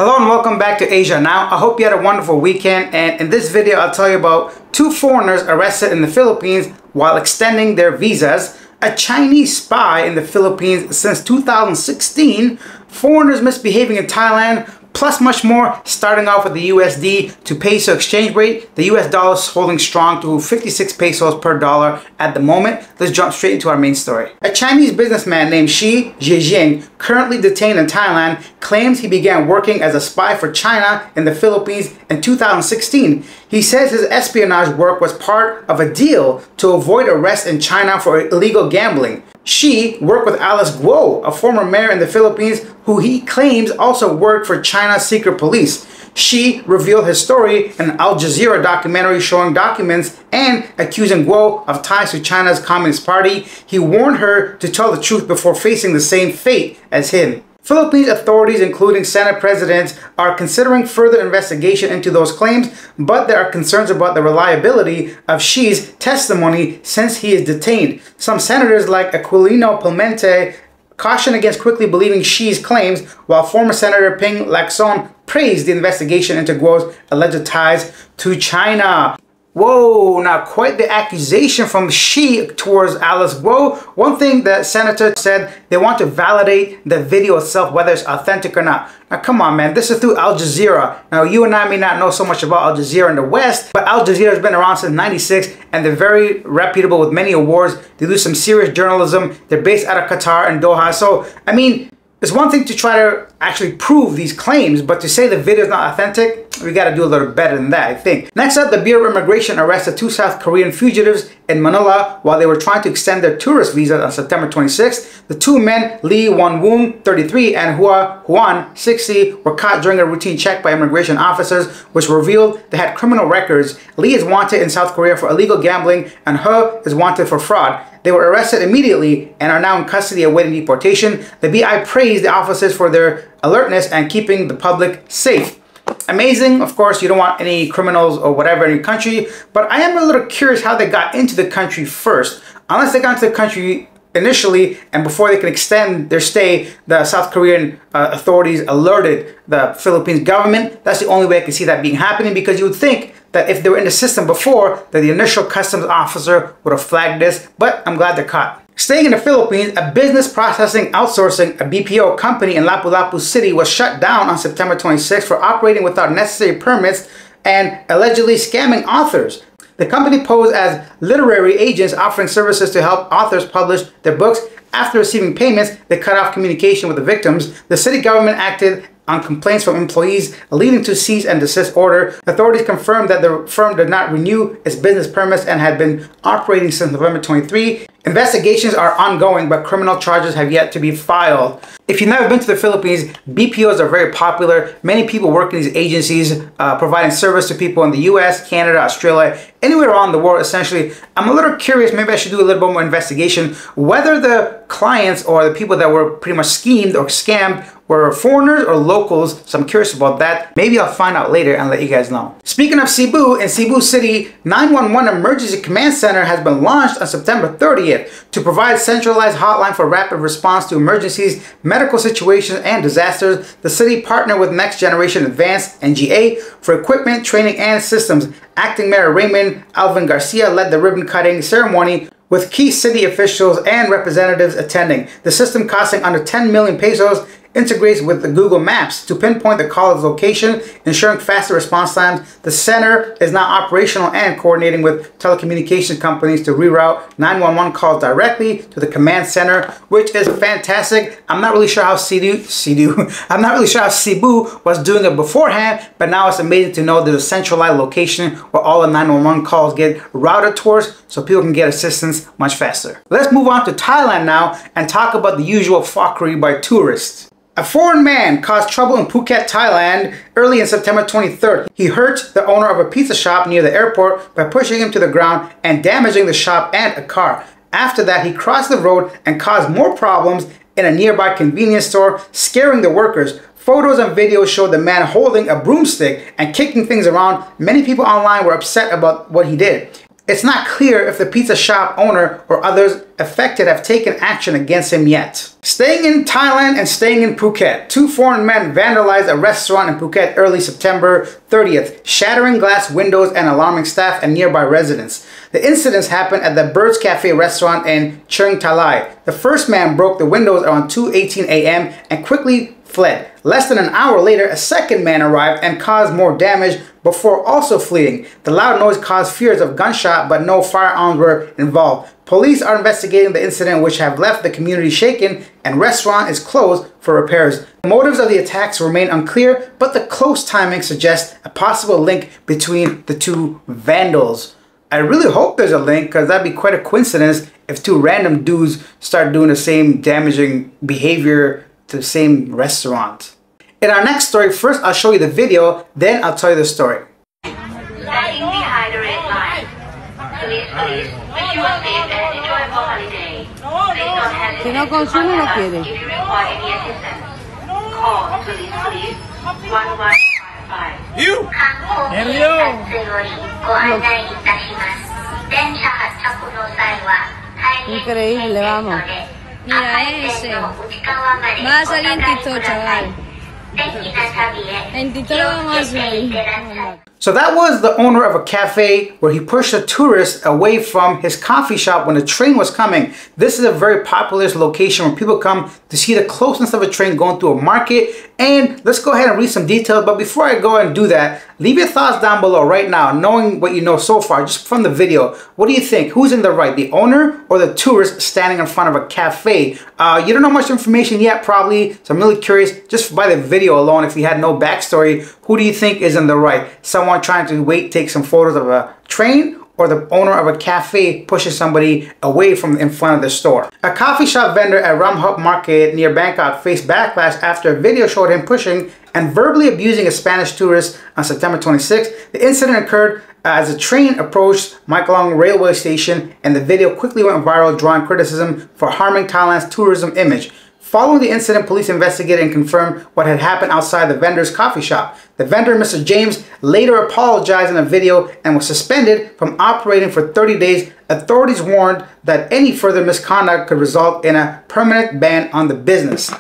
Hello and welcome back to Asia Now. I hope you had a wonderful weekend, and in this video I'll tell you about two foreigners arrested in the Philippines while extending their visas, a Chinese spy in the Philippines since 2016, foreigners misbehaving in Thailand, plus much more, starting off with the USD to peso exchange rate. The US dollar is holding strong to 56 pesos per dollar at the moment. Let's jump straight into our main story. A Chinese businessman named Shi Zhijing, currently detained in Thailand, claims he began working as a spy for China in the Philippines in 2016. He says his espionage work was part of a deal to avoid arrest in China for illegal gambling. Shi worked with Alice Guo, a former mayor in the Philippines, who he claims also worked for China's secret police. Shi revealed his story in an Al Jazeera documentary showing documents and accusing Guo of ties to China's Communist Party. He warned her to tell the truth before facing the same fate as him. Philippines authorities, including Senate presidents, are considering further investigation into those claims, but there are concerns about the reliability of Shi's testimony since he is detained. Some senators like Aquilino Pimentel caution against quickly believing Shi's claims, while former Senator Ping Lacson praised the investigation into Guo's alleged ties to China. Whoa, now quite the accusation from Shi towards Alice Guo. One thing the senator said, they want to validate the video itself, whether it's authentic or not. Now come on, man, this is through Al Jazeera. Now you and I may not know so much about Al Jazeera in the West, but Al Jazeera has been around since '96 and they're very reputable with many awards. They do some serious journalism. They're based out of Qatar and Doha. So, I mean, it's one thing to try to actually prove these claims, but to say the video is not authentic, we got to do a little better than that, I think. Next up, the Bureau of Immigration arrested two South Korean fugitives in Manila while they were trying to extend their tourist visa on September 26th. The two men, Lee Won-woong, 33, and Hua Huan, 60, were caught during a routine check by immigration officers, which revealed they had criminal records. Lee is wanted in South Korea for illegal gambling, and He is wanted for fraud. They were arrested immediately and are now in custody awaiting deportation. The BI praised the officers for their alertness and keeping the public safe. Amazing. Of course, you don't want any criminals or whatever in your country, but I am a little curious how they got into the country first. Unless they got into the country initially and before they could extend their stay, the South Korean authorities alerted the Philippines government. That's the only way I can see that being happening, because you would think that if they were in the system before, that the initial customs officer would have flagged this, but I'm glad they're caught. Staying in the Philippines, a business processing outsourcing, a BPO company in Lapu-Lapu City, was shut down on September 26 for operating without necessary permits and allegedly scamming authors. The company posed as literary agents offering services to help authors publish their books. After receiving payments, they cut off communication with the victims. The city government acted on complaints from employees, leading to cease and desist order. Authorities confirmed that the firm did not renew its business permits and had been operating since November 23. Investigations are ongoing, but criminal charges have yet to be filed. If you've never been to the Philippines, BPOs are very popular. Many people work in these agencies, providing service to people in the US, Canada, Australia, anywhere around the world, essentially. I'm a little curious, maybe I should do a little bit more investigation, whether the clients or the people that were pretty much schemed or scammed were foreigners or locals, so I'm curious about that. Maybe I'll find out later and let you guys know. Speaking of Cebu, in Cebu City, 911 Emergency Command Center has been launched on September 30th to provide centralized hotline for rapid response to emergencies, medical situations, and disasters. The city partnered with Next Generation Advanced NGA for equipment, training, and systems. Acting Mayor Raymond Alvin Garcia led the ribbon-cutting ceremony with key city officials and representatives attending. The system, costing under 10 million pesos, integrates with the Google Maps to pinpoint the caller's location, ensuring faster response times. The center is now operational and coordinating with telecommunications companies to reroute 911 calls directly to the command center, which is fantastic. I'm not really sure how Cebu was doing it beforehand, but now it's amazing to know there's a centralized location where all the 911 calls get routed towards, so people can get assistance much faster. Let's move on to Thailand now and talk about the usual fuckery by tourists. A foreign man caused trouble in Phuket, Thailand early in September 23rd. He hurt the owner of a pizza shop near the airport by pushing him to the ground and damaging the shop and a car. After that, he crossed the road and caused more problems in a nearby convenience store, scaring the workers. Photos and videos showed the man holding a broomstick and kicking things around. Many people online were upset about what he did. It's not clear if the pizza shop owner or others affected have taken action against him yet. Staying in Thailand and staying in Phuket, 2 foreign men vandalized a restaurant in Phuket early September 30th, shattering glass windows and alarming staff and nearby residents. The incidents happened at the Birds Cafe restaurant in Cheung Talai. The first man broke the windows around 2:18 a.m. and quickly fled. Less than an hour later, a second man arrived and caused more damage before also fleeing. The loud noise caused fears of gunshot, but no firearms were involved. Police are investigating the incident, which have left the community shaken, and restaurant is closed for repairs. The motives of the attacks remain unclear, but the close timing suggests a possible link between the two vandals. I really hope there's a link, because that'd be quite a coincidence if 2 random dudes start doing the same damaging behavior to the same restaurant. In our next story, first I'll show you the video, then I'll tell you the story. Standing behind the red line. Please, wish you a safe and enjoyable holiday. Please don't hesitate to contact us if you require any assistance. Call please 1155. You? 電車発着の際は帰りに電車で赤い線の内側までお願いください。素敵な旅へ気をつけていってらっしゃい。So that was the owner of a cafe where he pushed a tourist away from his coffee shop when the train was coming. This is a very popular location where people come to see the closeness of a train going through a market. And let's go ahead and read some details. But before I go and do that, leave your thoughts down below right now, knowing what you know so far, just from the video. What do you think? Who's in the right, the owner or the tourist standing in front of a cafe? You don't know much information yet, probably. So I'm really curious, just by the video alone, if you had no backstory, who do you think is in the right? Someone trying to take some photos of a train, or the owner of a cafe pushes somebody away from in front of the store? A coffee shop vendor at Ramhup Market near Bangkok faced backlash after a video showed him pushing and verbally abusing a Spanish tourist on September 26th. The incident occurred as a train approached Mae Klong railway station, and the video quickly went viral, drawing criticism for harming Thailand's tourism image. Following the incident, police investigated and confirmed what had happened outside the vendor's coffee shop. The vendor, Mr. James, later apologized in a video and was suspended from operating for 30 days. Authorities warned that any further misconduct could result in a permanent ban on the business.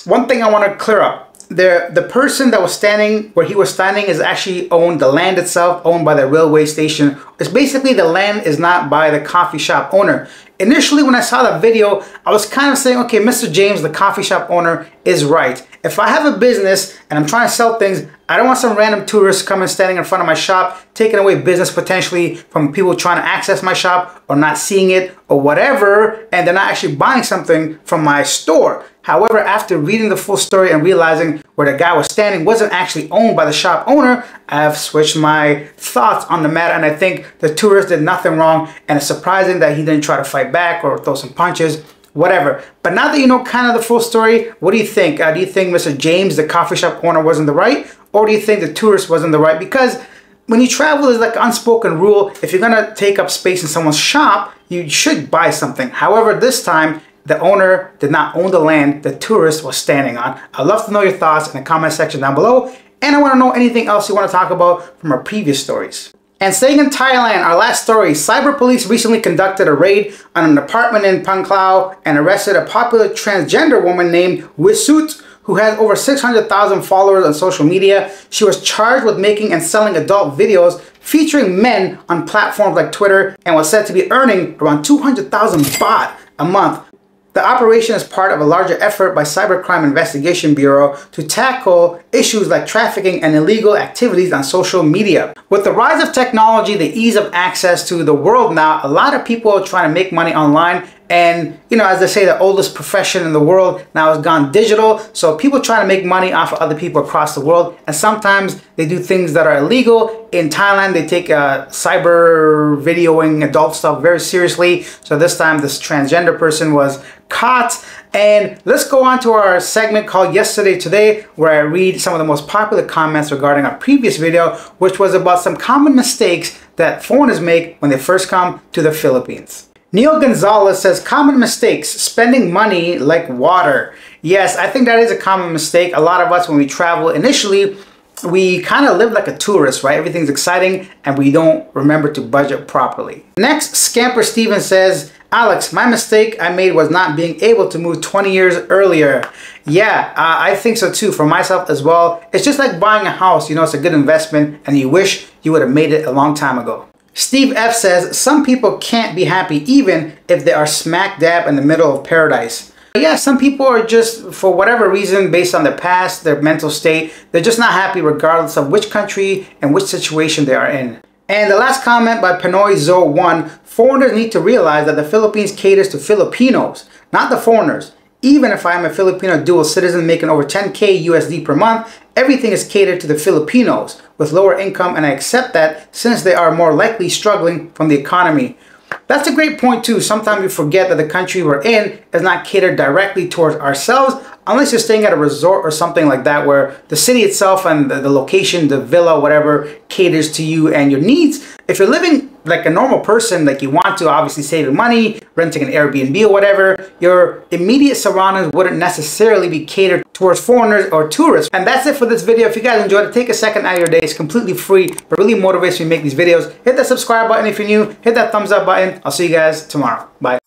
One thing I want to clear up. The person that was standing where he was standing is actually owned, the land itself owned by the railway station. It's basically the land is not by the coffee shop owner. Initially, when I saw that video, I was kind of saying, okay, Mr. James, the coffee shop owner, is right. If I have a business and I'm trying to sell things, I don't want some random tourists coming standing in front of my shop, taking away business potentially from people trying to access my shop or not seeing it or whatever, and they're not actually buying something from my store. However, after reading the full story and realizing where the guy was standing wasn't actually owned by the shop owner, I've switched my thoughts on the matter, and I think the tourist did nothing wrong, and it's surprising that he didn't try to fight back or throw some punches, whatever. But now that you know kind of the full story, what do you think? Do you think Mr. James, the coffee shop owner, was in the right? Or do you think the tourist was in the right? Because when you travel, there's like an unspoken rule. If you're gonna take up space in someone's shop, you should buy something. However, this time, the owner did not own the land the tourist was standing on. I'd love to know your thoughts in the comment section down below. And I want to know anything else you want to talk about from our previous stories. And staying in Thailand, our last story, cyber police recently conducted a raid on an apartment in Phang Klao and arrested a popular transgender woman named Wisut, who has over 600,000 followers on social media. She was charged with making and selling adult videos featuring men on platforms like Twitter and was said to be earning around 200,000 baht a month. The operation is part of a larger effort by Cybercrime Investigation Bureau to tackle issues like trafficking and illegal activities on social media. With the rise of technology, the ease of access to the world now, a lot of people are trying to make money online. And, you know, as they say, the oldest profession in the world now has gone digital. So people try to make money off of other people across the world. And sometimes they do things that are illegal. In Thailand, they take cyber videoing adult stuff very seriously. So this time, this transgender person was caught. And let's go on to our segment called Yesterday Today, where I read some of the most popular comments regarding our previous video, which was about some common mistakes that foreigners make when they first come to the Philippines. Neil Gonzalez says, common mistakes, spending money like water. Yes, I think that is a common mistake. A lot of us, when we travel initially, we kind of live like a tourist, right? Everything's exciting and we don't remember to budget properly. Next, Scamper Steven says, Alex, my mistake I made was not being able to move 20 years earlier. Yeah, I think so too, for myself as well. It's just like buying a house, you know, it's a good investment and you wish you would have made it a long time ago. Steve F says, some people can't be happy even if they are smack dab in the middle of paradise. Yeah, some people are just, for whatever reason, based on their past, their mental state, they're just not happy regardless of which country and which situation they are in. And the last comment by Pinoy Zo 1, foreigners need to realize that the Philippines caters to Filipinos, not the foreigners. Even if I am a Filipino dual citizen making over 10K USD per month, everything is catered to the Filipinos with lower income, and I accept that since they are more likely struggling from the economy. That's a great point too. Sometimes we forget that the country we're in is not catered directly towards ourselves, unless you're staying at a resort or something like that where the city itself and the location, the villa, whatever, caters to you and your needs. If you're living like a normal person, like you want to, obviously saving money, renting an Airbnb or whatever, your immediate surroundings wouldn't necessarily be catered towards foreigners or tourists. And that's it for this video. If you guys enjoyed it, take a second out of your day. It's completely free, but really motivates me to make these videos. Hit that subscribe button if you're new, hit that thumbs up button. I'll see you guys tomorrow. Bye.